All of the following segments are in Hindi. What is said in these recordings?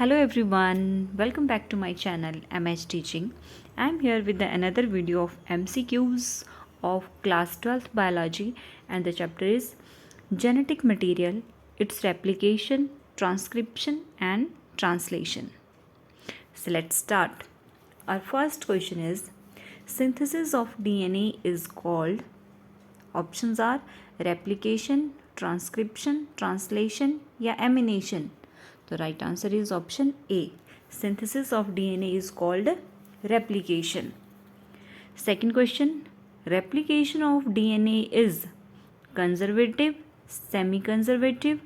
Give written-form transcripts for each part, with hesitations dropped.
Hello everyone, welcome back to my channel MH Teaching. I am here with another video of MCQs of class 12th biology, and the chapter is genetic material, its replication, transcription and translation. So let's start. Our first question is, synthesis of DNA is called, options are replication, transcription, translation या amination. The right answer is option A. Synthesis of DNA is called replication. Second question, replication of DNA is conservative, semi-conservative,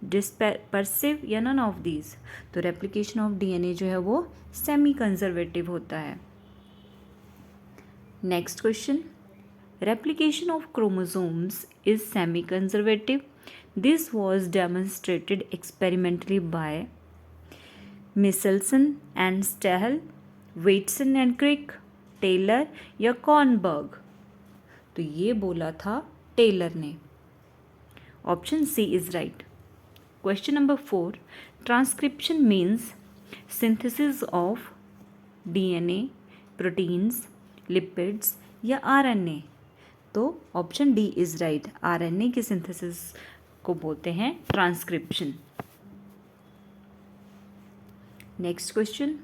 dispersive या none of these. तो replication of DNA जो है वो semi-conservative होता है. Next question, replication of chromosomes is semi-conservative. This was demonstrated experimentally by Michelson and Stahel, Watson and Crick, Taylor या कॉर्नबर्ग. तो ये बोला था टेलर ने. Option C is right. Question number 4, transcription means synthesis of DNA, proteins, lipids या आरएनए. तो option D is right. RNA की सिंथेसिस को बोलते हैं transcription. Next question,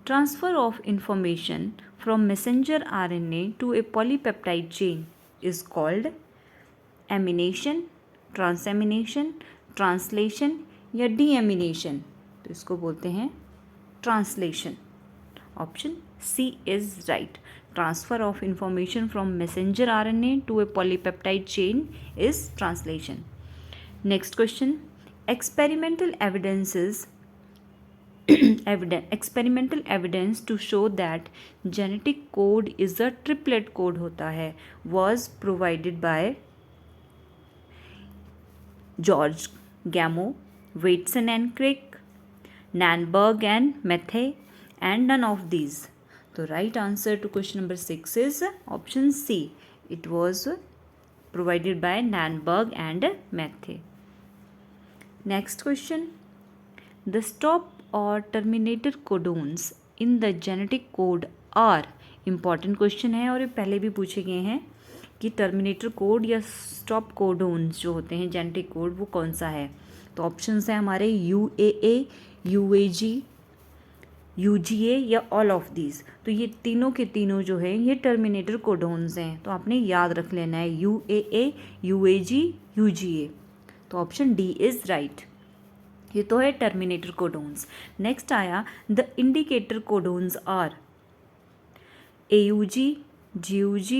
transfer of information from messenger RNA to a polypeptide chain is called amination, transamination, translation या डीएमिनेशन. तो इसको बोलते हैं translation. Option C is right. Transfer of information from messenger RNA to a polypeptide chain is translation. Next question, experimental experimental evidence to show that genetic code is a triplet code होता है was provided by George Gamow, Watson and Crick, Nanberg and Matthey, and none of these. The right answer to question number 6 is option C. It was provided by Nanberg and Matthey. Next question, the stop or terminator codons in the genetic code are. important question है और ये पहले भी पूछे गए हैं कि टर्मिनेटर कोड या स्टॉप कोडोन्स जो होते हैं जेनेटिक कोड वो कौन सा है. तो ऑप्शंस हैं हमारे UAA, UAG, UGA या ऑल ऑफ दीज. तो ये तीनों के तीनों जो है ये टर्मिनेटर कोडोन्स हैं. तो आपने याद रख लेना है UAA, UAG, UGA. तो ऑप्शन डी इज राइट. ये तो है टर्मिनेटर कोडोन्स. नेक्स्ट आया the indicator codons are AUG, GUG,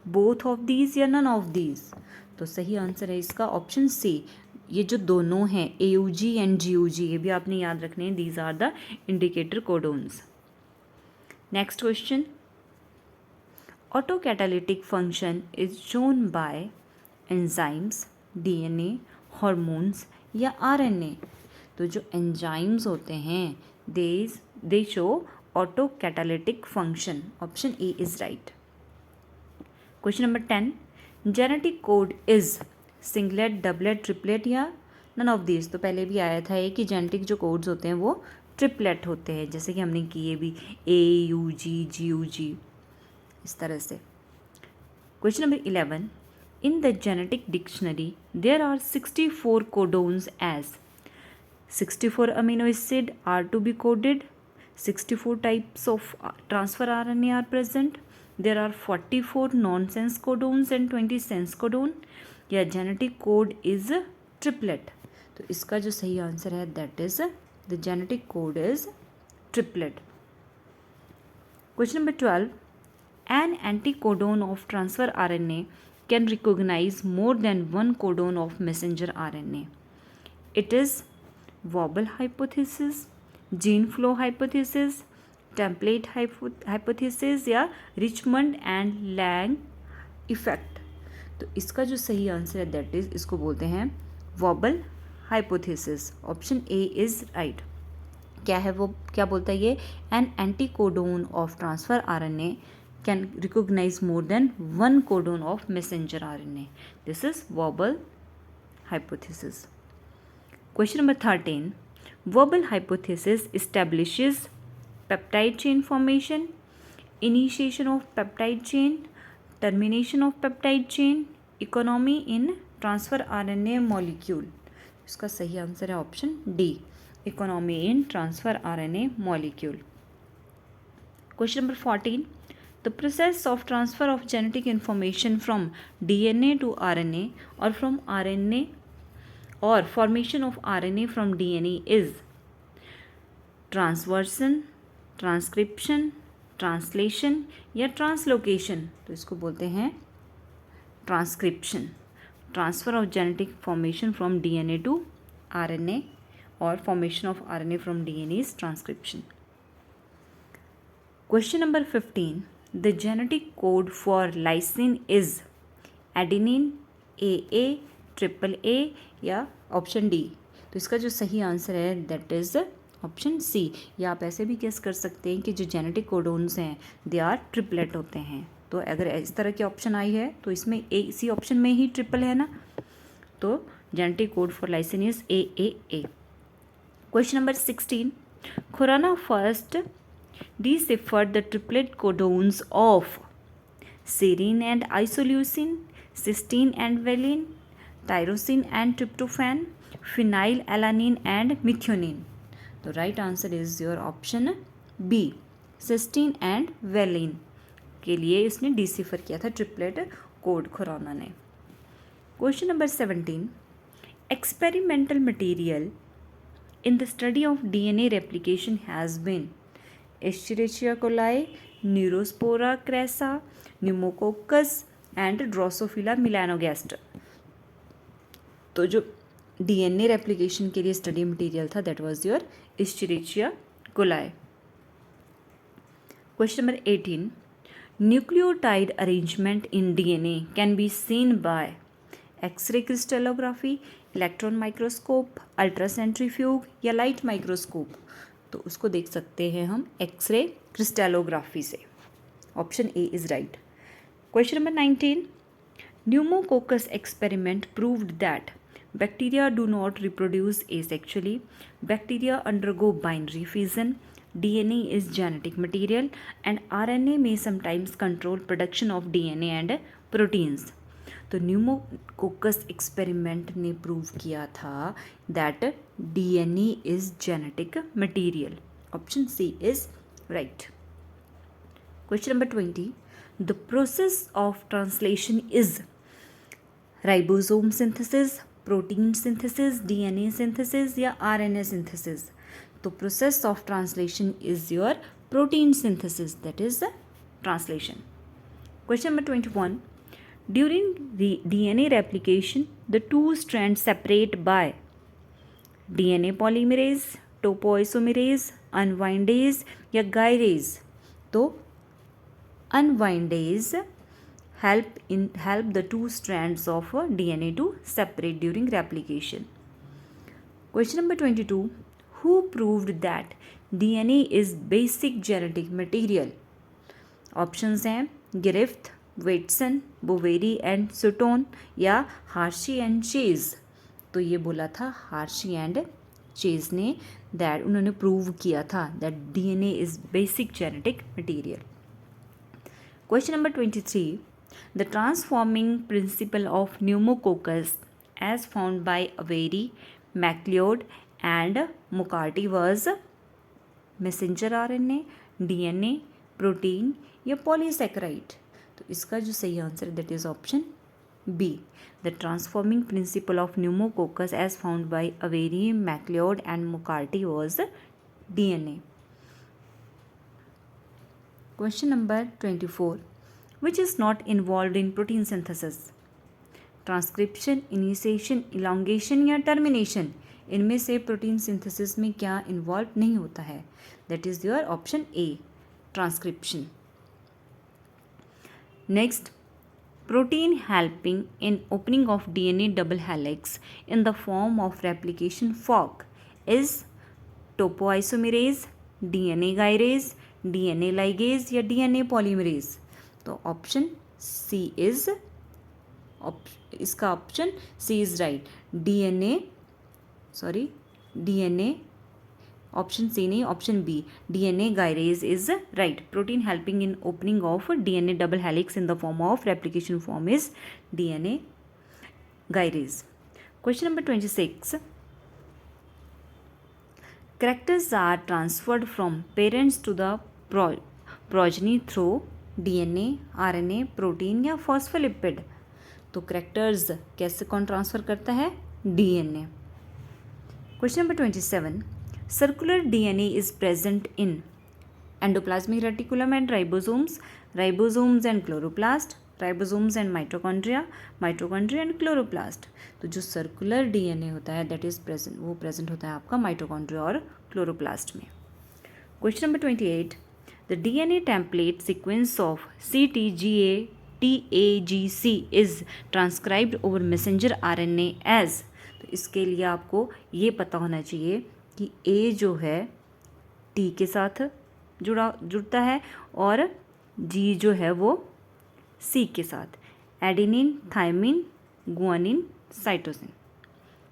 both of these या नन ऑफ दीज. तो सही आंसर है इसका ऑप्शन सी. ये जो दोनों हैं AUG एंड GUG ये भी आपने याद रखने हैं. These are the indicator codons. Next question, autocatalytic function is shown by enzymes, DNA, hormones या RNA. तो जो एंजाइम्स होते हैं they show autocatalytic function. Option A is right. Question number 10, genetic code is singlet, doublet, triplet या नन ऑफ दीज. तो पहले भी आया था ये कि जेनेटिक जो कोड्स होते हैं वो ट्रिपलेट होते हैं, जैसे कि हमने किए भी AUG, GUG इस तरह से. Question number 11, in the genetic dictionary there are 64 codons as 64 amino acid are to be coded, 64 types of transfer RNA are present, there are 44 nonsense codons and 20 sense codon, या जेनेटिक कोड इज ट्रिपलेट. तो इसका जो सही आंसर है that is the genetic code is triplet. Question number 12, an anticodon of transfer RNA can recognise more than one codon of messenger RNA. It is wobble hypothesis, gene flow hypothesis, template hypothesis या रिचमंड एंड लैंग इफेक्ट. तो इसका जो सही आंसर है दैट इज इसको बोलते हैं wobble hypothesis. Option A is right. क्या है वो, क्या बोलता है ये, an anticodon of transfer RNA can recognise more than one codon of messenger RNA. This is wobble hypothesis. Question number 13. Verbal hypothesis establishes peptide chain formation, initiation of peptide chain, termination of peptide chain, economy in transfer RNA molecule. इसका सही आंसर है option D, economy in transfer RNA molecule. Question number 14. The process of transfer of genetic information from DNA to RNA or from RNA or formation of RNA from DNA is transversion, transcription, translation या ट्रांसलोकेशन. तो इसको बोलते हैं transcription. Transfer of genetic formation from DNA to RNA और formation of RNA from DNA is transcription. Question number 15. The genetic code for lysine is adenine, AA, AAA या ऑप्शन डी. तो इसका जो सही आंसर है दैट इज़ ऑप्शन सी. या आप ऐसे भी गेस कर सकते हैं कि जो जेनेटिक कोडोन्स हैं दे आर ट्रिपलेट होते हैं. तो अगर इस तरह के ऑप्शन आई है तो इसमें इसी ऑप्शन में ही ट्रिपल है ना. तो genetic code for lysine is AAA. Question number 16. Khorana first deciphered the triplet codons of serine and isoleucine, cysteine and valine, tyrosine and tryptophan, phenylalanine and methionine. The right answer is your option B, cysteine and valine के लिए इसने डिसिफर किया था ट्रिपलेट कोड खुराना ने. Question number 17. Experimental material in the study of DNA replication has been Escherichia coli, Neurospora crassa, Pneumococcus and Drosophila melanogaster. तो जो DNA रेप्लिकेशन के लिए स्टडी मटेरियल था that was your Escherichia coli. Question number 18. Nucleotide arrangement in DNA can be seen by X ray crystallography, electron microscope, ultracentrifuge या लाइट माइक्रोस्कोप. तो उसको देख सकते हैं हम एक्सरे क्रिस्टलोग्राफी से. Option A is right. Question number 19. Pneumococcus experiment proved that bacteria do not reproduce asexually, bacteria undergo binary fusion, DNA is genetic material and RNA में sometimes control production of DNA and proteins. तो न्यूमोकोकस एक्सपेरिमेंट ने प्रूव किया था that DNA is genetic material. Option C is right. Question number 20. The process of translation is ribosome synthesis, protein synthesis, DNA synthesis या RNA सिंथेसिस. तो process of translation is your protein synthesis, that is the translation. Question number 21. During the DNA replication, the two strands separate by DNA polymerase, topoisomerase, unwindase या gyrase. तो unwindase help the two strands of DNA to separate during replication. Question number 22. Who proved that DNA is basic genetic material? Options हैं गिरिफ्थ, वेटसन, बोवेरी एंड सुटोन या हार्शी एंड चेज. तो ये बोला था हार्शी एंड चेज ने दैट उन्होंने प्रूव किया था that DNA is basic genetic material. Question number 23. The transforming principle of pneumococcus as found by Avery, MacLeod and McCarty was messenger RNA, DNA, protein या पॉलीसेकेराइड. तो इसका जो सही answer that is option B. The transforming principle of pneumococcus as found by Avery, MacLeod and McCarty was DNA. क्वेश्चन नंबर 24. Which is not involve in protein synthesis? Transcription, initiation, elongation या टर्मिनेशन. इनमें से प्रोटीन सिंथेसिस में क्या इन्वॉल्व नहीं होता है? That is your option A, transcription. Next, protein helping in opening of DNA double helix in the form of replication fork is topoisomerase, DNA gyrase, DNA ligase या DNA polymerase. तो ऑप्शन सी इज इसका option C is right. DNA option C नहीं, option B DNA gyrase is right. Protein helping in opening of DNA double helix in the form of replication form is DNA gyrase. Question number 26. Characters are transferred from parents to the progeny through DNA, RNA, protein या फॉस्फोलिपिड. तो करेक्टर्स कैसे कौन ट्रांसफ़र करता है? DNA. Question number 27. Circular DNA is present in endoplasmic reticulum and ribosomes, ribosomes and chloroplast, ribosomes and mitochondria, mitochondria and chloroplast. तो जो सर्कुलर DNA होता है दैट इज प्रेजेंट, वो प्रेजेंट होता है आपका माइटोकॉन्ड्रिया और क्लोरोप्लास्ट में. Question number 28. The DNA template sequence of CTGA-TAGC is transcribed over messenger RNA as. तो इसके लिए आपको ये पता होना चाहिए कि A जो है T के साथ जुड़ता है और G जो है वो C के साथ. Adenine, thymine, guanine, cytosine.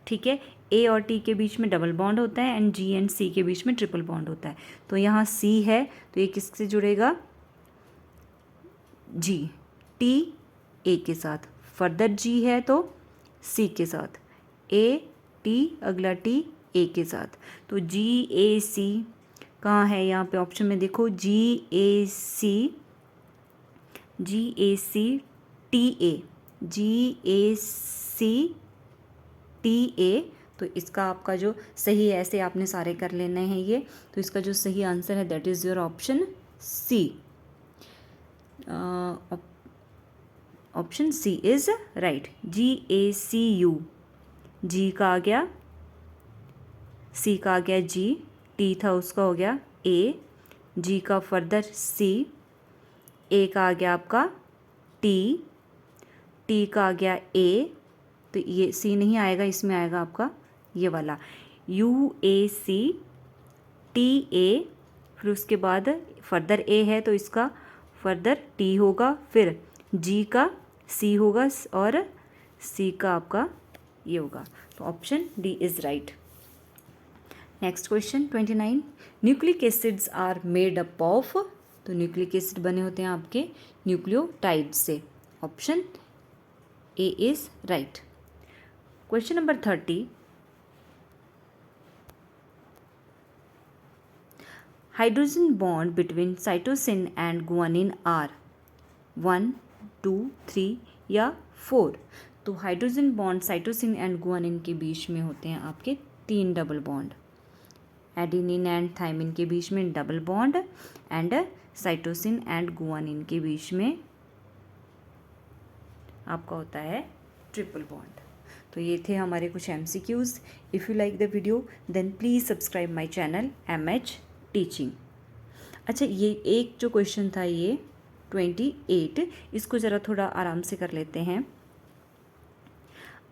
ठीक है, A और T के बीच में डबल बॉन्ड होता है एंड G एंड C के बीच में ट्रिपल बॉन्ड होता है. तो यहाँ C है तो ये किससे जुड़ेगा? G. T A के साथ. फर्दर G है तो C के साथ. A T अगला T A के साथ. तो G A C कहाँ है? यहाँ पे ऑप्शन में देखो G A C T A G A C T A. तो इसका आपका जो सही है, ऐसे आपने सारे कर लेने हैं ये. तो इसका जो सही आंसर है that is your option C. Option C is right. GACU. G का आ गया, C का आ गया G, T था उसका हो गया A, G का फर्दर C, A का आ गया आपका T, T का आ गया A. तो ये C नहीं आएगा, इसमें आएगा आपका ये वाला UAC TA. फिर उसके बाद फर्दर A है तो इसका फर्दर T होगा, फिर G का C होगा और C का आपका ये होगा. तो option D is right. Next question 29. Nucleic acids are made up of. तो न्यूक्लिक एसिड बने होते हैं आपके न्यूक्लियोटाइड से. Option A is right. Question number 30. Hydrogen bond between cytosine and guanine are 1, 2, 3 या 4. तो hydrogen bond cytosine and guanine के बीच में होते हैं आपके 3 double bond. Adenine and thymine के बीच में double bond and cytosine and guanine के बीच में आपका होता है ट्रिपल बॉन्ड. तो ये थे हमारे कुछ MCQs. If you like the video then please subscribe my channel MH teaching. अच्छा, ये एक जो क्वेश्चन था ये 28, इसको ज़रा थोड़ा आराम से कर लेते हैं.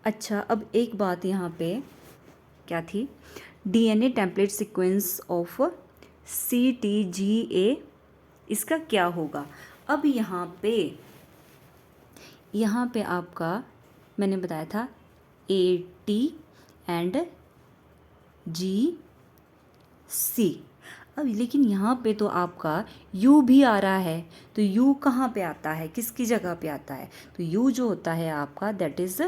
अच्छा, अब एक बात यहाँ पे क्या थी? DNA template sequence of CTGA, इसका क्या होगा? अब यहाँ पे आपका मैंने बताया था AT एंड GC. अब लेकिन यहाँ पे तो आपका U भी आ रहा है. तो U कहाँ पे आता है, किसकी जगह पे आता है? तो U जो होता है आपका दैट इज़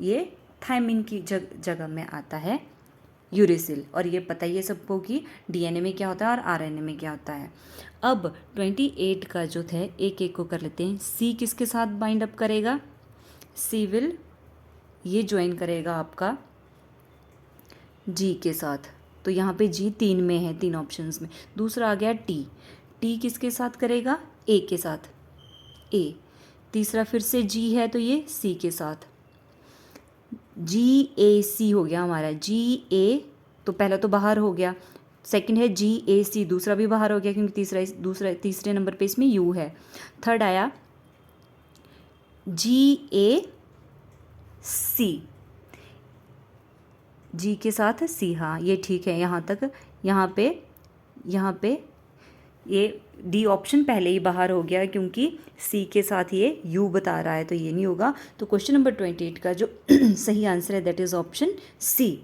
ये थायमिन की जगह में आता है यूरेसिल. और ये पता ही है सबको कि DNA में क्या होता है और RNA में क्या होता है. अब 28 का जो थे एक एक को कर लेते हैं. C किसके साथ बाइंड अप करेगा? C विल ये ज्वाइन करेगा आपका G के साथ. तो यहाँ पे G 3 में है, 3 ऑप्शंस में. दूसरा आ गया T. T किसके साथ करेगा? A के साथ, A. तीसरा फिर से G है तो ये C के साथ. GAC हो गया हमारा. GA तो पहला तो बाहर हो गया. सेकंड है GAC, दूसरा भी बाहर हो गया क्योंकि तीसरे नंबर पे इसमें U है. थर्ड आया GAC, G के साथ C. हाँ ये ठीक है यहाँ तक. यहाँ पे ये डी ऑप्शन पहले ही बाहर हो गया क्योंकि C के साथ ये U बता रहा है तो ये नहीं होगा. तो क्वेश्चन नंबर 28 का जो सही आंसर है that is option C.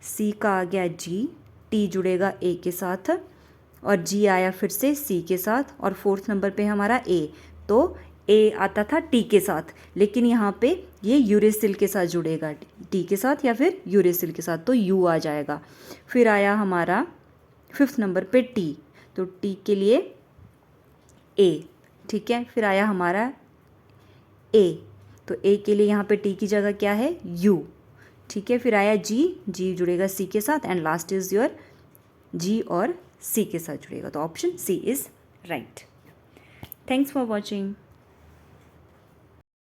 C का आ गया G, टी जुड़ेगा ए के साथ, और जी आया फिर से सी के साथ, और फोर्थ नंबर पे हमारा ए। तो ए आता था टी के साथ, लेकिन यहाँ पे ये यूरेसिल के साथ जुड़ेगा, टी के साथ या फिर यूरेसिल के साथ, तो यू आ जाएगा। फिर आया हमारा फिफ्थ नंबर पे टी, तो टी के लिए ए, ठीक है। फिर आया हमारा ए, तो ए के लिए यहाँ पे टी की जगह क्या है, यू, ठीक है। फिर आया जी, जी जुड़ेगा सी के साथ, and last is your G और सी के साथ जुड़ेगा, तो option C is right. Thanks for watching.